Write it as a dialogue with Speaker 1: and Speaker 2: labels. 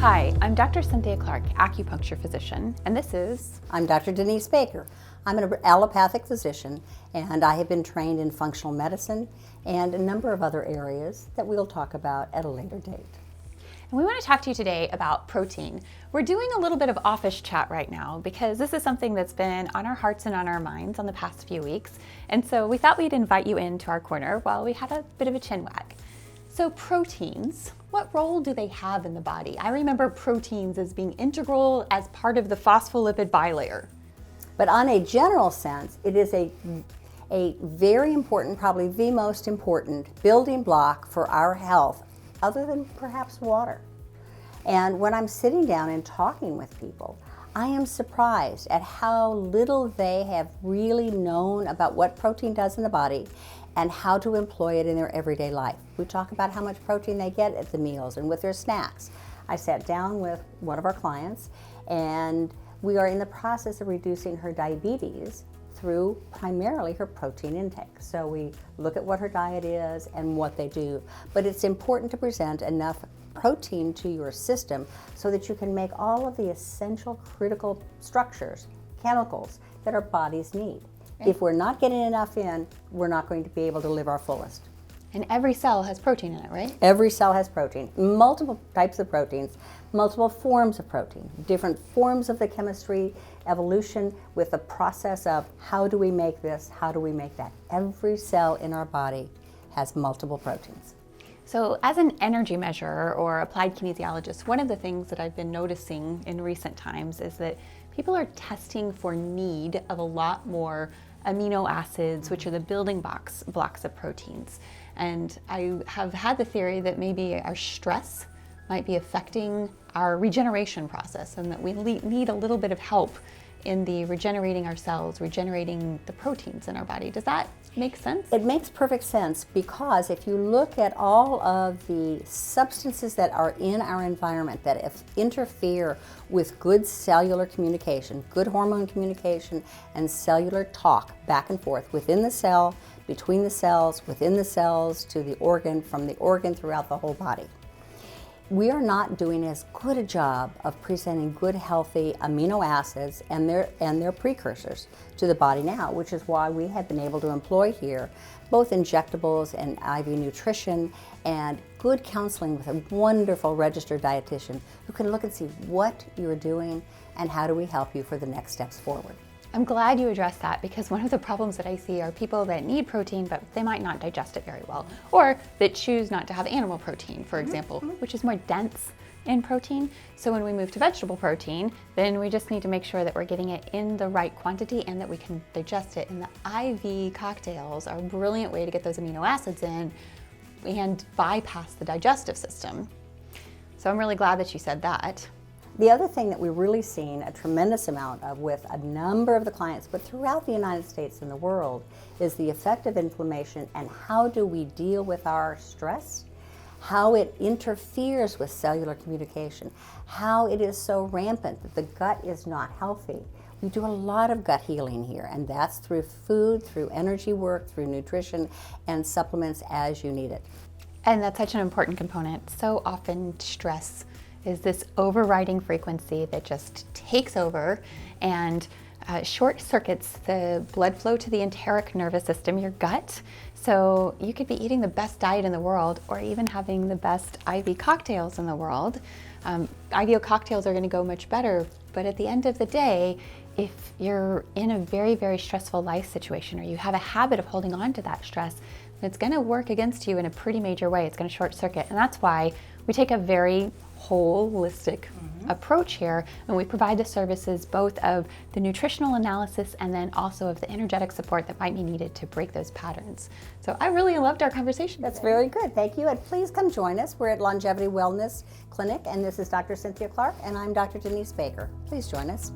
Speaker 1: Hi, I'm Dr. Cynthia Clark, Acupuncture Physician, and this is...
Speaker 2: I'm Dr. Denise Baker. I'm an allopathic physician, and I have been trained in functional medicine and a number of other areas that we'll talk about at a later date.
Speaker 1: And we want to talk to you today about protein. We're doing a little bit of office chat right now because this is something that's been on our hearts and on our minds on the past few weeks, and so we thought we'd invite you into our corner while we had a bit of a chinwag. So proteins, what role do they have in the body? I remember proteins as being integral as part of the phospholipid bilayer.
Speaker 2: But on a general sense, it is a very important, probably the most important building block for our health, other than perhaps water. And when I'm sitting down and talking with people, I am surprised at how little they have really known about what protein does in the body and how to employ it in their everyday life. We talk about how much protein they get at the meals and with their snacks. I sat down with one of our clients, and we are in the process of reducing her diabetes through primarily her protein intake. So we look at what her diet is and what they do. But it's important to present enough protein to your system so that you can make all of the essential critical structures, chemicals that our bodies need. If we're not getting enough in, we're not going to be able to live our fullest.
Speaker 1: And every cell has protein in it, right?
Speaker 2: Every cell has protein, multiple types of proteins, multiple forms of protein, different forms of the chemistry, evolution with the process of how do we make this, how do we make that. Every cell in our body has multiple proteins.
Speaker 1: So as an energy measurer or applied kinesiologist, one of the things that I've been noticing in recent times is that people are testing for need of a lot more amino acids, which are the building blocks of proteins. And I have had the theory that maybe our stress might be affecting our regeneration process and that we need a little bit of help in the regenerating our cells, regenerating the proteins in our body. Does that make sense?
Speaker 2: It makes perfect sense, because if you look at all of the substances that are in our environment that interfere with good cellular communication, good hormone communication, and cellular talk back and forth within the cell, between the cells, within the cells, to the organ, from the organ throughout the whole body. We are not doing as good a job of presenting good, healthy amino acids and their precursors to the body now, which is why we have been able to employ here both injectables and IV nutrition and good counseling with a wonderful registered dietitian who can look and see what you're doing and how do we help you for the next steps forward.
Speaker 1: I'm glad you addressed that, because one of the problems that I see are people that need protein, but they might not digest it very well, or that choose not to have animal protein, for example, which is more dense in protein. So when we move to vegetable protein, then we just need to make sure that we're getting it in the right quantity and that we can digest it. And the IV cocktails are a brilliant way to get those amino acids in and bypass the digestive system. So I'm really glad that you said that.
Speaker 2: The other thing that we've really seen a tremendous amount of with a number of the clients, but throughout the United States and the world, is the effect of inflammation and how do we deal with our stress, how it interferes with cellular communication, how it is so rampant that the gut is not healthy. We do a lot of gut healing here, and that's through food, through energy work, through nutrition, and supplements as you need it.
Speaker 1: And that's such an important component. So often stress is this overriding frequency that just takes over and short circuits the blood flow to the enteric nervous system, your gut. So you could be eating the best diet in the world or even having the best IV cocktails in the world. IV cocktails are going to go much better, but at the end of the day, if you're in a very, very stressful life situation or you have a habit of holding on to that stress, it's going to work against you in a pretty major way. It's going to short circuit. And that's why we take a very holistic approach here, and we provide the services both of the nutritional analysis and then also of the energetic support that might be needed to break those patterns. So I really loved our conversation.
Speaker 2: That's very good. Thank you. And please come join us. We're at Longevity Wellness Clinic, and this is Dr. Cynthia Clark, and I'm Dr. Denise Baker. Please join us.